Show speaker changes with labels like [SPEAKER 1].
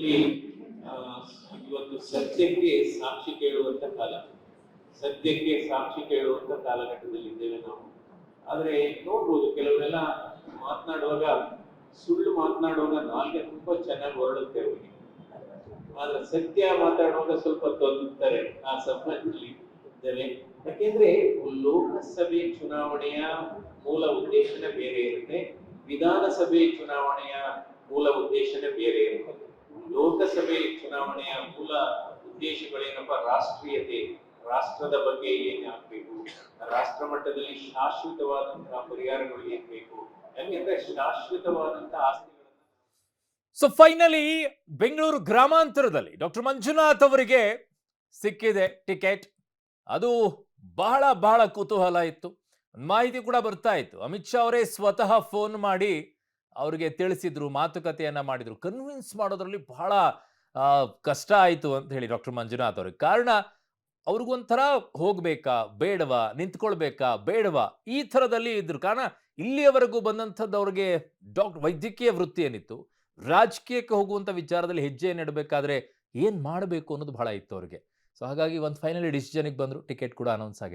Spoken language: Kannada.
[SPEAKER 1] ಇಲ್ಲಿ ಆ, ಇವತ್ತು ಸತ್ಯಕ್ಕೆ ಸಾಕ್ಷಿ ಕೇಳುವಂತ ಕಾಲ, ಸತ್ಯಕ್ಕೆ ಸಾಕ್ಷಿ ಕೇಳುವಂತ ಕಾಲಘಟ್ಟದಲ್ಲಿ ಇದ್ದೇವೆ ನಾವು. ಆದ್ರೆ ನೋಡ್ಬೋದು ಕೆಲವರೆಲ್ಲ ಮಾತನಾಡುವಾಗ, ಸುಳ್ಳು ಮಾತನಾಡುವಾಗ ನಾಲ್ಗೆ ತುಂಬಾ ಚೆನ್ನಾಗಿ ಹೊರಡುತ್ತೆ ಅವರಿಗೆ, ಆದ್ರೆ ಸತ್ಯ ಮಾತಾಡುವಾಗ ಸ್ವಲ್ಪ ತೊಂದರೆ ಆ ಸಮಾಜದಲ್ಲಿ ಇದ್ದೇವೆ. ಯಾಕೆಂದ್ರೆ ಲೋಕಸಭೆ ಚುನಾವಣೆಯ ಮೂಲ ಉದ್ದೇಶನೇ ಬೇರೆ ಇರುತ್ತೆ, ವಿಧಾನಸಭೆ ಚುನಾವಣೆಯ ಮೂಲ ಉದ್ದೇಶನೇ ಬೇರೆ ಇರುತ್ತೆ. ಲೋಕಸಭೆ ಚುನಾವಣೆಯ ಮೂಲ ಉದ್ದೇಶಗಳೇನಪ್ಪ? ರಾಷ್ಟ್ರೀಯತೆ, ರಾಷ್ಟ್ರದ ಬಗ್ಗೆ ಏನ್ ಆಗ್ಬೇಕು, ರಾಷ್ಟ್ರ ಮಟ್ಟದಲ್ಲಿ ಶಾಶ್ವತವಾದಂತಹ ಪರಿಹಾರಗಳು ಏನ್ ಬೇಕು, ಯಾಕೆಂದ್ರೆ ಶಾಶ್ವತವಾದಂತಹ ಆಸ್ತಿಗಳನ್ನ.
[SPEAKER 2] ಸೊ ಫೈನಲಿ ಬೆಂಗಳೂರು ಗ್ರಾಮಾಂತರದಲ್ಲಿ ಡಾಕ್ಟರ್ ಮಂಜುನಾಥ್ ಅವರಿಗೆ ಸಿಕ್ಕಿದೆ ಟಿಕೆಟ್. ಅದು ಬಹಳ ಬಹಳ ಕುತೂಹಲ ಇತ್ತು. ಮಾಹಿತಿ ಕೂಡ ಬರ್ತಾ ಇತ್ತು. ಅಮಿತ್ ಶಾ ಅವರೇ ಸ್ವತಃ ಫೋನ್ ಮಾಡಿ ಅವರಿಗೆ ತಿಳಿಸಿದ್ರು, ಮಾತುಕತೆಯನ್ನ ಮಾಡಿದ್ರು. ಕನ್ವಿನ್ಸ್ ಮಾಡೋದ್ರಲ್ಲಿ ಬಹಳ ಕಷ್ಟ ಆಯಿತು ಅಂತ ಹೇಳಿ ಡಾಕ್ಟರ್ ಮಂಜುನಾಥ್ ಅವ್ರಿಗೆ. ಕಾರಣ ಅವ್ರಿಗೊಂಥರ ಹೋಗ್ಬೇಕಾ ಬೇಡವಾ, ನಿಂತ್ಕೊಳ್ಬೇಕಾ ಬೇಡವಾ, ಈ ಥರದಲ್ಲಿ ಇದ್ರು. ಕಾರಣ ಇಲ್ಲಿಯವರೆಗೂ ಬಂದಂಥದ್ದು ಅವ್ರಿಗೆ ವೈದ್ಯಕೀಯ ವೃತ್ತಿ ಏನಿತ್ತು, ರಾಜಕೀಯಕ್ಕೆ ಹೋಗುವಂಥ ವಿಚಾರದಲ್ಲಿ ಹೆಜ್ಜೆ ನೆಡಬೇಕಾದ್ರೆ ಏನು ಮಾಡಬೇಕು ಅನ್ನೋದು ಬಹಳ ಇತ್ತು ಅವ್ರಿಗೆ. ಸೊ ಹಾಗಾಗಿ ಒಂದು ಫೈನಲಿ ಡಿಸಿಷನ್ಗೆ ಬಂದರು. ಟಿಕೆಟ್ ಕೂಡ ಅನೌನ್ಸ್ ಆಗಿದೆ.